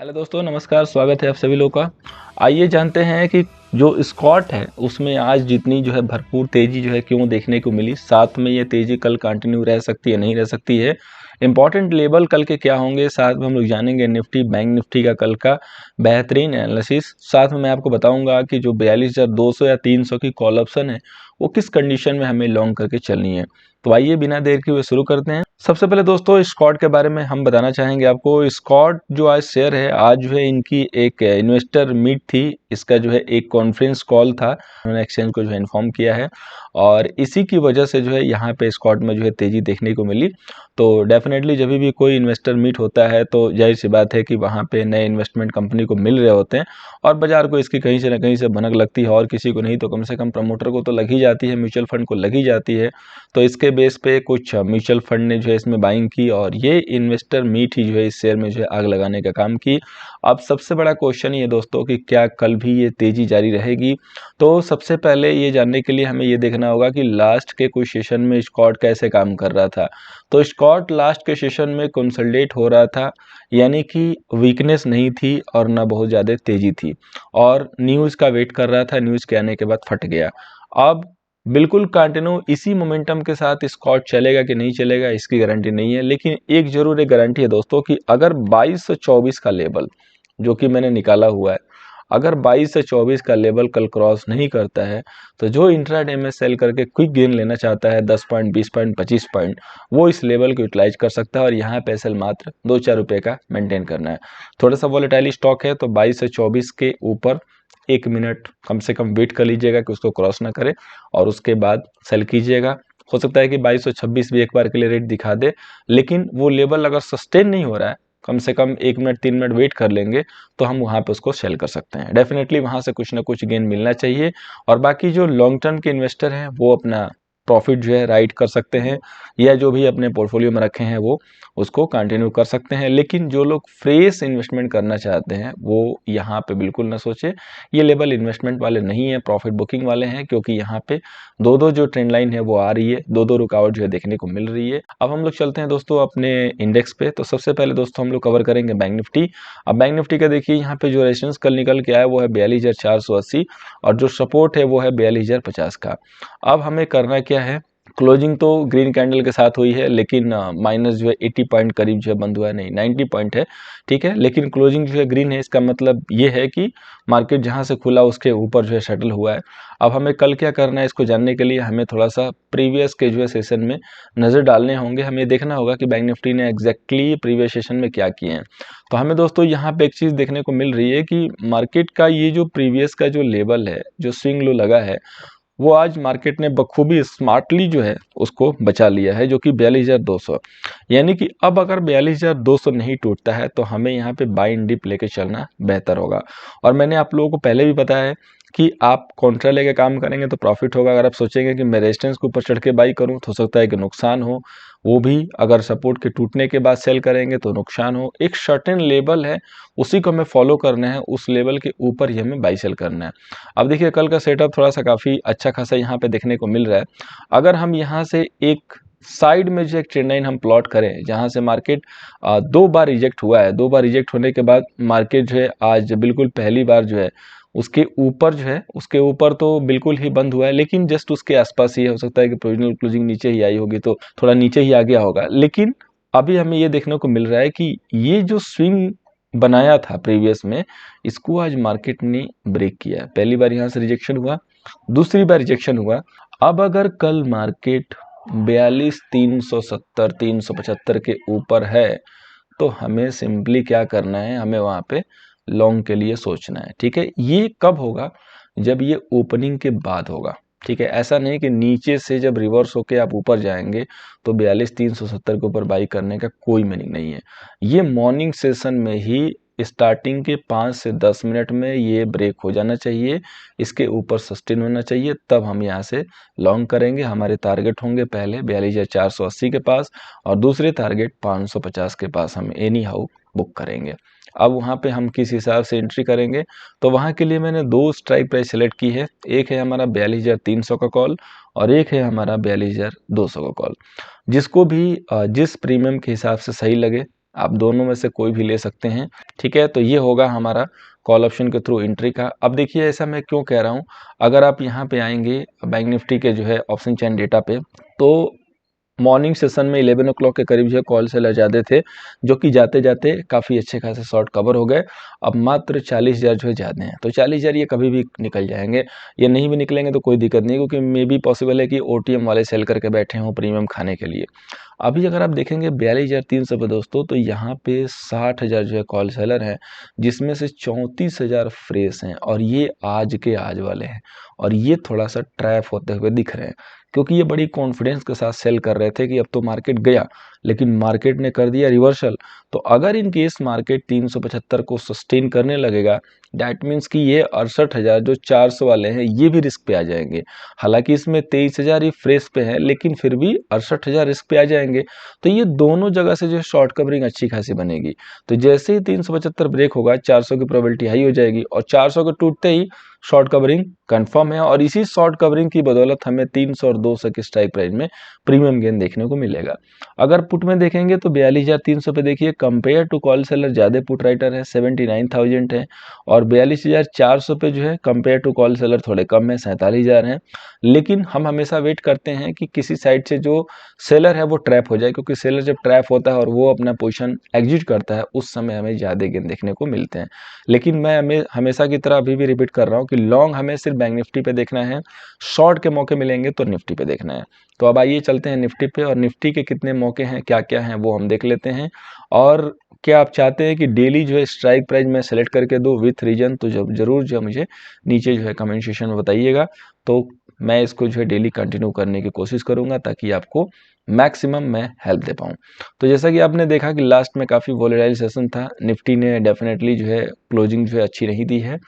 Hello दोस्तों, नमस्कार। स्वागत है आप सभी लोगों का। आइए जानते हैं कि जो स्कॉट है उसमें आज जितनी जो है भरपूर तेज़ी जो है क्यों देखने को मिली। साथ में ये तेज़ी कल कंटिन्यू रह सकती है, नहीं रह सकती है। इंपॉर्टेंट लेवल कल के क्या होंगे, साथ में हम लोग जानेंगे निफ्टी बैंक निफ्टी का कल का बेहतरीन एनालिसिस। साथ में मैं आपको बताऊंगा कि जो 42,200 या 300 की कॉल ऑप्शन है वो किस कंडीशन में हमें लॉन्ग करके चलनी है। तो आइए बिना देर के हुए शुरू करते हैं। सबसे पहले दोस्तों स्कॉट के बारे में हम बताना चाहेंगे आपको। स्कॉट जो आज शेयर है, आज जो है इनकी एक इन्वेस्टर मीट थी, इसका जो है एक कॉन्फ्रेंस कॉल था, उन्होंने एक्सचेंज को जो है इन्फॉर्म किया है और इसी की वजह से जो है यहाँ पे स्कॉट में जो है तेज़ी देखने को मिली। तो डेफिनेटली जब भी कोई इन्वेस्टर मीट होता है तो जाहिर सी बात है कि वहाँ पे नए इन्वेस्टमेंट कंपनी को मिल रहे होते हैं और बाजार को इसकी कहीं से ना कहीं से भनक लगती है, और किसी को नहीं तो कम से कम प्रमोटर को तो लग ही जाती है, म्यूचुअल फंड को लग ही जाती है। तो इसके बेस पे कुछ म्यूचुअल फंड ने जो है इसमें बाइंग की और ये इन्वेस्टर मीट ही जो है इस शेयर में जो है आग लगाने का काम की। अब सबसे बड़ा क्वेश्चन ये दोस्तों कि क्या कल भी ये तेज़ी जारी रहेगी। तो सबसे पहले ये जानने के लिए हमें ये देखना होगा कि लास्ट के कुछ सेशन में स्कॉट कैसे काम कर रहा था। तो स्कॉट लास्ट के सेशन में कंसोलिडेट हो रहा था, यानी कि वीकनेस नहीं थी और ना बहुत ज़्यादा तेज़ी थी और न्यूज़ का वेट कर रहा था। न्यूज़ के आने के बाद फट गया। अब बिल्कुल कंटिन्यू इसी मोमेंटम के साथ स्कॉट चलेगा कि नहीं चलेगा इसकी गारंटी नहीं है, लेकिन एक जरूर एक गारंटी है दोस्तों कि अगर 22 से 24 का लेवल जो कि मैंने निकाला हुआ है, अगर 22 से 24 का लेवल कल क्रॉस नहीं करता है तो जो इंट्राडे में सेल करके क्विक गेन लेना चाहता है 10 पॉइंट 20 पॉइंट 25 पॉइंट, वो इस लेवल को यूटिलाइज कर सकता है और यहाँ पे सेल मात्र 2-4 रुपये का मेंटेन करना है। थोड़ा सा वॉलेटाइल स्टॉक है तो 22 से 24 के ऊपर 1 मिनट कम से कम वेट कर लीजिएगा कि उसको क्रॉस ना करे और उसके बाद सेल कीजिएगा। हो सकता है कि 2226 भी एक बार के लिए रेट दिखा दे, लेकिन वो लेवल अगर सस्टेन नहीं हो रहा है, कम से कम 1 मिनट 3 मिनट वेट कर लेंगे तो हम वहाँ पे उसको सेल कर सकते हैं। डेफिनेटली वहाँ से कुछ ना कुछ गेन मिलना चाहिए और बाकी जो लॉन्ग टर्म के इन्वेस्टर हैं वो अपना प्रॉफिट जो है राइट कर सकते हैं या जो भी अपने पोर्टफोलियो में रखे हैं वो उसको कंटिन्यू कर सकते हैं। लेकिन जो लोग फ्रेश इन्वेस्टमेंट करना चाहते हैं वो यहाँ पे बिल्कुल ना सोचे, ये लेवल इन्वेस्टमेंट वाले नहीं है, प्रॉफिट बुकिंग वाले हैं, क्योंकि यहाँ पे दो दो जो ट्रेंड लाइन है वो आ रही है, दो दो रुकावट जो है देखने को मिल रही है। अब हम लोग चलते हैं दोस्तों अपने इंडेक्स पे। तो सबसे पहले दोस्तों हम लोग कवर करेंगे बैंक निफ्टी। अब बैंक निफ्टी का देखिए यहाँ पे जो रेजिस्टेंस कल निकल के आया वो है 42,480 और जो सपोर्ट है वो है 42,050 का। अब हमें करना क्या है, क्लोजिंग तो ग्रीन कैंडल के साथ हुई है लेकिन माइनस जो है 80 पॉइंट करीब जो है बंद हुआ है, नहीं 90 पॉइंट है, ठीक है, लेकिन क्लोजिंग जो है ग्रीन है। इसका मतलब ये है कि मार्केट जहां से खुला उसके ऊपर जो है सेटल हुआ है। अब हमें कल क्या करना है इसको जानने के लिए हमें थोड़ा सा प्रीवियस के जो है सेशन में नज़र डालने होंगे। हमें देखना होगा कि बैंक निफ्टी ने एग्जैक्टली प्रीवियस सेशन में क्या किए हैं। तो हमें दोस्तों यहाँ पे एक चीज़ देखने को मिल रही है कि मार्केट का ये जो प्रीवियस का जो लेवल है, जो स्विंग लो लगा है, वो आज मार्केट ने बखूबी स्मार्टली जो है उसको बचा लिया है, जो कि 42,200। यानी कि अब अगर 42,200 नहीं टूटता है तो हमें यहाँ पे बाई इन डिप लेके चलना बेहतर होगा। और मैंने आप लोगों को पहले भी बताया है कि आप कॉन्ट्रा लेके काम करेंगे तो प्रॉफिट होगा। अगर आप सोचेंगे कि मैं रेजिस्टेंस के ऊपर चढ़ के बाई करूं तो हो सकता है कि नुकसान हो, वो भी अगर सपोर्ट के टूटने के बाद सेल करेंगे तो नुकसान हो। एक सर्टेन लेवल है, उसी को हमें फॉलो करना है, उस लेवल के ऊपर ही हमें बाई सेल करना है। अब देखिए कल का सेटअप थोड़ा सा काफ़ी अच्छा खासा यहाँ पे देखने को मिल रहा है। अगर हम यहाँ से एक साइड में जो एक ट्रेंड लाइन हम प्लॉट करें जहाँ से मार्केट 2 बार रिजेक्ट हुआ है, 2 बार रिजेक्ट होने के बाद मार्केट जो है आज बिल्कुल पहली बार जो है उसके ऊपर जो है, उसके ऊपर तो बिल्कुल ही बंद हुआ है लेकिन जस्ट उसके आसपास ही है। हो सकता है कि प्रोविजनल क्लोजिंग नीचे ही आई होगी तो थोड़ा नीचे ही आ गया होगा, लेकिन अभी हमें ये देखने को मिल रहा है कि ये जो स्विंग बनाया था प्रीवियस में, इसको आज मार्केट ने ब्रेक किया है। पहली बार यहाँ से रिजेक्शन हुआ, दूसरी बार रिजेक्शन हुआ। अब अगर कल मार्केट 42,370 375 के ऊपर है तो हमें सिंपली क्या करना है, हमें वहाँ पे लॉन्ग के लिए सोचना है। ठीक है, ये कब होगा, जब ये ओपनिंग के बाद होगा। ठीक है, ऐसा नहीं कि नीचे से जब रिवर्स होके आप ऊपर जाएंगे तो 42,370 के ऊपर बाई करने का कोई मीनिंग नहीं है। ये मॉर्निंग सेशन में ही स्टार्टिंग के 5 से 10 मिनट में ये ब्रेक हो जाना चाहिए, इसके ऊपर सस्टेन होना चाहिए, तब हम यहाँ से लॉन्ग करेंगे। हमारे टारगेट होंगे पहले 42,480 के पास और दूसरे टारगेट 550 के पास हम एनी हाउ बुक करेंगे। अब वहाँ पे हम किस हिसाब से एंट्री करेंगे, तो वहाँ के लिए मैंने 2 स्ट्राइक प्राइस सेलेक्ट की है। एक है हमारा 42,300 का कॉल और एक है हमारा 42,200 का कॉल। जिसको भी जिस प्रीमियम के हिसाब से सही लगे आप दोनों में से कोई भी ले सकते हैं, ठीक है। तो ये होगा हमारा कॉल ऑप्शन के थ्रू एंट्री का। अब देखिए ऐसा मैं क्यों कह रहा हूँ, अगर आप यहाँ पे आएंगे बैंक निफ्टी के जो है ऑप्शन चेन डेटा पे, तो मॉर्निंग सेशन में 11 ओ क्लॉक के करीब जो है कॉल सेलर ज़्यादा थे, जो कि जाते जाते काफ़ी अच्छे खासे शॉर्ट कवर हो गए। अब मात्र 40,000 जो है ज़्यादा हैं, तो 40,000 ये कभी भी निकल जाएंगे, ये नहीं भी निकलेंगे तो कोई दिक्कत नहीं, क्योंकि मे बी पॉसिबल है कि OTM वाले सेल करके बैठे हों प्रीमियम खाने के लिए। अभी अगर आप देखेंगे 42,300 पे दोस्तों, तो यहाँ पे 60,000 जो है कॉल सेलर हैं, जिसमें से 34,000 फ्रेश हैं, और ये आज के आज वाले हैं, और ये थोड़ा सा ट्रैप होते हुए दिख रहे हैं, क्योंकि ये बड़ी कॉन्फिडेंस के साथ सेल कर रहे थे कि अब तो मार्केट गया, लेकिन मार्केट ने कर दिया रिवर्सल। तो अगर इन केस मार्केट 375 को सस्टेन करने लगेगा, डैट मीन्स कि ये 68,000 जो 400 वाले हैं ये भी रिस्क पे आ जाएंगे। हालांकि इसमें 23,000 ही फ्रेश पे है, लेकिन फिर भी 68,000 रिस्क पे आ जाएंगे। तो ये दोनों जगह से जो शॉर्ट कवरिंग अच्छी खासी बनेगी। तो जैसे ही 375 ब्रेक होगा, 400 की प्रोबेबिलिटी हाई हो जाएगी, और 400 के टूटते ही शॉर्ट कवरिंग कंफर्म है, और इसी शॉर्ट कवरिंग की बदौलत हमें 300 और 200 की स्ट्राइक प्राइस में प्रीमियम गेन देखने को मिलेगा। अगर पुट में देखेंगे तो 42,300 पे देखिए, कंपेयर टू कॉल सेलर ज्यादा पुट राइटर है, 79,000 है, और 42,400 पे जो है कंपेयर टू कॉल सेलर थोड़े कम है, 47,000 है। लेकिन हम हमेशा वेट करते हैं कि किसी साइड से जो सेलर है वो ट्रैप हो जाए, क्योंकि सेलर जब ट्रैप होता है और वो अपना पोजीशन एग्जिट करता है, उस समय हमें ज्यादा गेन देखने को मिलते हैं। लेकिन मैं हमेशा की तरह अभी भी रिपीट कर रहा हूँ कि लॉन्ग हमें सिर्फ बैंक निफ्टी पे देखना है, शॉर्ट के मौके मिलेंगे तो निफ्टी पे देखना है। तो अब आइए चलते हैं निफ्टी पे, और निफ्टी के कितने मौके हैं, क्या क्या हैं, वो हम देख लेते हैं। और क्या आप चाहते हैं कि डेली जो है स्ट्राइक प्राइस मैं सेलेक्ट करके दूँ विथ रीजन, तो जरूर जो है मुझे नीचे जो है कमेंट सेक्शन में बताइएगा, तो मैं इसको जो है डेली कंटिन्यू करने की कोशिश करूंगा, ताकि आपको मैक्सिमम मैं हेल्प दे पाऊँ। तो जैसा कि आपने देखा कि लास्ट में काफ़ी वोलेटाइल सेशन था, निफ्टी ने डेफिनेटली जो है क्लोजिंग जो है अच्छी नहीं दी है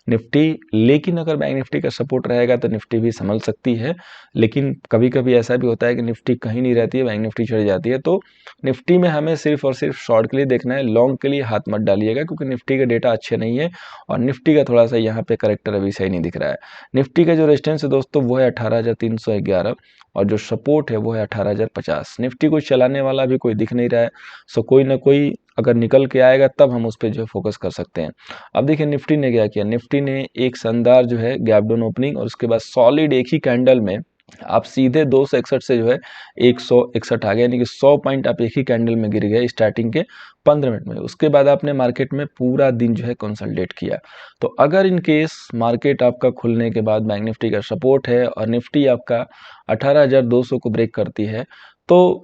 निफ्टी, लेकिन अगर बैंक निफ्टी का सपोर्ट रहेगा तो निफ्टी भी संभल सकती है। लेकिन कभी कभी ऐसा भी होता है कि निफ्टी कहीं नहीं रहती है, बैंक निफ्टी चढ़ जाती है, तो निफ्टी में हमें सिर्फ और सिर्फ शॉर्ट के लिए देखना है, लॉन्ग के लिए हाथ मत डालिएगा, क्योंकि निफ्टी का डेटा अच्छे नहीं है, और निफ्टी का थोड़ा सा यहाँ पे करेक्टर अभी सही नहीं दिख रहा है। निफ्टी का जो रेजिस्टेंस है दोस्तों वो है 18,311, और जो सपोर्ट है वो है 18,050। निफ्टी को चलाने वाला भी कोई दिख नहीं रहा है, सो कोई ना कोई अगर निकल के आएगा तब हम उस पर जो है फोकस कर सकते हैं। अब देखिए निफ्टी ने क्या किया, निफ्टी ने एक शानदार जो है गैप डाउन ओपनिंग, और उसके बाद सॉलिड एक ही कैंडल में आप सीधे 261 से जो है 161 आ गए, यानी कि 100 पॉइंट आप एक ही कैंडल में गिर गए स्टार्टिंग के 15 मिनट में। उसके बाद आपने मार्केट में पूरा दिन जो है कंसोलिडेट किया। तो अगर इन केस मार्केट आपका खुलने के बाद बैंक निफ्टी का सपोर्ट है, और निफ्टी आपका 18,200 को ब्रेक करती है, तो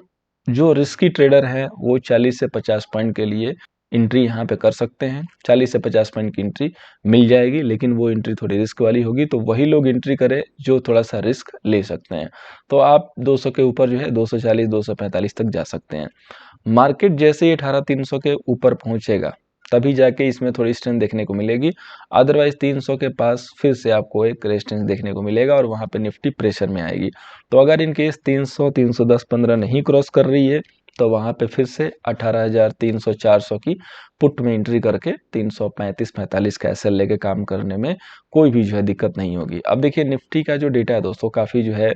जो रिस्की ट्रेडर है वो 40 से 50 पॉइंट के लिए एंट्री यहाँ पे कर सकते हैं। 40 से 50 पॉइंट की एंट्री मिल जाएगी, लेकिन वो एंट्री थोड़ी रिस्क वाली होगी, तो वही लोग एंट्री करें जो थोड़ा सा रिस्क ले सकते हैं। तो आप 200 के ऊपर जो है 240 245 तक जा सकते हैं। मार्केट जैसे ही 18,300 के ऊपर पहुंचेगा, तभी जाके इसमें थोड़ी स्ट्रेंथ देखने को मिलेगी। अदरवाइज 300 के पास फिर से आपको एक रेजिस्टेंस देखने को मिलेगा, और वहां पे निफ्टी प्रेशर में आएगी। तो अगर इन केस 300 310 15 नहीं क्रॉस कर रही है, तो वहां पे फिर से 18,300 400 की पुट में एंट्री करके 335 45 का एसएल लेके काम करने में कोई भी जो है दिक्कत नहीं होगी। अब देखिए निफ्टी का जो डेटा है दोस्तों काफी जो है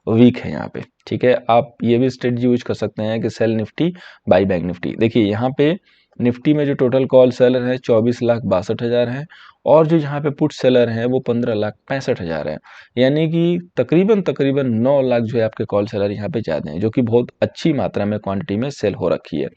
वीक है यहाँ पे, ठीक है। आप ये भी स्ट्रेटजी यूज कर सकते हैं कि sell Nifty buy Bank Nifty. देखिए यहाँ पे निफ्टी में जो टोटल कॉल सेलर है 24,62,000 है, और जो यहाँ पे पुट सेलर हैं वो 15,65,000 है, यानी कि तकरीबन तकरीबन 9 लाख जो है आपके कॉल सेलर यहाँ पे ज्यादा हैं, जो कि बहुत अच्छी मात्रा में क्वांटिटी में सेल हो रखी है।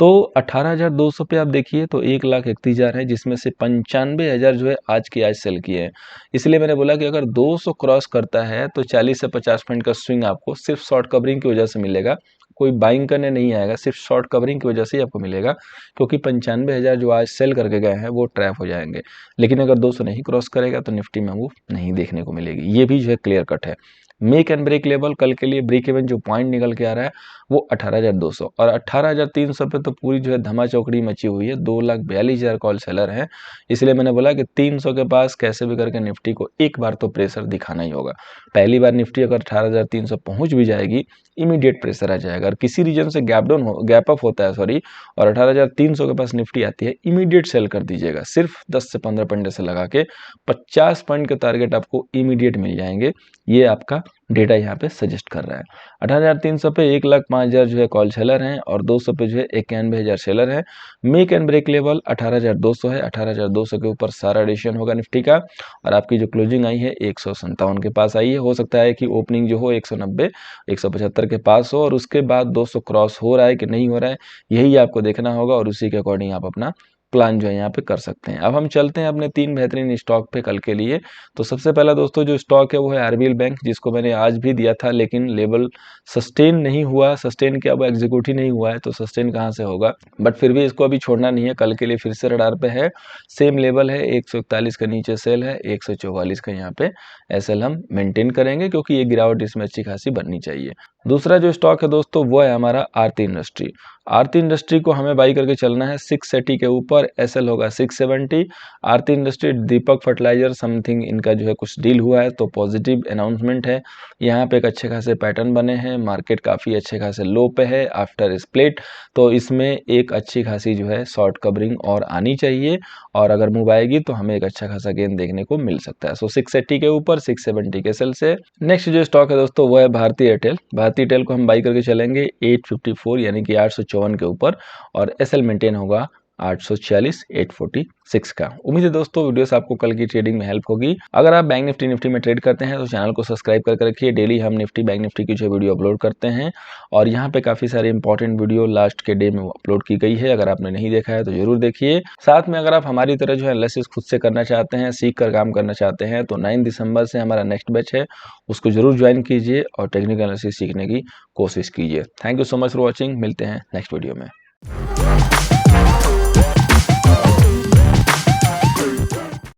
तो 18,200 पे आप देखिए तो 1,31,000 है, जिसमें से 95,000 जो है आज के आज सेल किए हैं। इसलिए मैंने बोला कि अगर 200 क्रॉस करता है तो 40 से 50 पॉइंट का स्विंग आपको सिर्फ शॉर्ट कवरिंग की वजह से मिलेगा, कोई बाइंग करने नहीं आएगा, सिर्फ शॉर्ट कवरिंग की वजह से ही आपको मिलेगा, क्योंकि 95,000 जो आज सेल करके गए हैं वो ट्रैप हो जाएंगे। लेकिन अगर 200 नहीं क्रॉस करेगा तो निफ्टी में मूव नहीं देखने को मिलेगी, ये भी जो है क्लियर कट है। मेक एंड ब्रेक लेवल कल के लिए ब्रेक इवन जो पॉइंट निकल के आ रहा है वो 18,200, और 18,300 पे तो पूरी जो है धमा चौकड़ी मची हुई है, 2,42,000 कॉल सेलर है। इसलिए मैंने बोला कि 300 के पास कैसे भी करके निफ्टी को एक बार तो प्रेशर दिखाना ही होगा। पहली बार निफ्टी अगर 18,300 पहुंच भी जाएगी, इमीडिएट प्रेशर आ जाएगा। और किसी रीजन से गैप अप होता है सॉरी, और 18,300 के पास निफ्टी आती है, इमीडिएट सेल कर दीजिएगा। सिर्फ 10 से 15 पॉइंट से लगा के 50 पॉइंट के टारगेट आपको इमीडिएट मिल जाएंगे। ये आपका डेटा यहाँ पे सजेस्ट कर रहा है। 18,300 पे 1,05,000 जो है कॉल सेलर हैं और 200 पे जो है 91,000 सेलर हैं। मेक एंड ब्रेक लेवल 18,200 है, 18,200 के ऊपर सारा एडिशन होगा निफ्टी का और आपकी जो क्लोजिंग आई है 157 के पास आई है। हो सकता है कि ओपनिंग जो हो 190 175 के पास हो और उसके बाद 200 क्रॉस हो रहा है कि नहीं हो रहा है, यही आपको देखना होगा और उसी के अकॉर्डिंग आप अपना प्लान जो है यहाँ पे कर सकते हैं। अब हम चलते हैं अपने 3 बेहतरीन स्टॉक पे कल के लिए। तो सबसे पहला दोस्तों जो स्टॉक है वो है आरबीएल बैंक, जिसको मैंने आज भी दिया था लेकिन लेवल सस्टेन नहीं हुआ। सस्टेन क्या, वो एग्जीक्यूट ही नहीं हुआ है तो सस्टेन कहाँ से होगा, बट फिर भी इसको अभी छोड़ना नहीं है, कल के लिए फिर से रडार पे है। सेम लेवल है 141 का नीचे सेल है, 144 का यहाँ पे एसएल हम मेंटेन करेंगे क्योंकि ये गिरावट इसमें अच्छी खासी बननी चाहिए। दूसरा जो स्टॉक है दोस्तों वो है हमारा आरती इंडस्ट्री। आरती इंडस्ट्री को हमें बाई करके चलना है 680 के ऊपर, एसएल होगा 670। आरती इंडस्ट्री दीपक फर्टिलाइजर समथिंग इनका जो है कुछ डील हुआ है तो पॉजिटिव अनाउंसमेंट है। यहाँ पे एक अच्छे खासे पैटर्न बने हैं, मार्केट काफ़ी अच्छे खासे लो पे है आफ्टर स्प्लिट, तो इसमें एक अच्छी खासी जो है शॉर्ट कवरिंग और आनी चाहिए और अगर मूव आएगी तो हमें एक अच्छा खासा गेन देखने को मिल सकता है। सो 680 के ऊपर 670 के सेल से। नेक्स्ट जो स्टॉक है दोस्तों वो है भारती एयरटेल। भारती एयरटेल को हम बाई करके चलेंगे 854 यानी कि 854 के ऊपर और एसएल मेंटेन होगा 840 846 का। उम्मीद है दोस्तों वीडियो से आपको कल की ट्रेडिंग में हेल्प होगी। अगर आप बैंक निफ्टी में ट्रेड करते हैं तो चैनल को सब्सक्राइब करके रखिए। डेली हम निफ्टी बैंक निफ्टी की जो वीडियो अपलोड करते हैं और यहाँ पे काफ़ी सारे इंपॉर्टेंट वीडियो लास्ट के डे में अपलोड की गई है, अगर आपने नहीं देखा है तो जरूर देखिए। साथ में अगर आप हमारी तरह जो है एनालिसिस खुद से करना चाहते हैं, सीख कर काम करना चाहते हैं तो 9 दिसंबर से हमारा नेक्स्ट बैच है, उसको जरूर ज्वाइन कीजिए और टेक्निकल एनालिसिस सीखने की कोशिश कीजिए। Thank you so much for watching, मिलते हैं नेक्स्ट वीडियो में।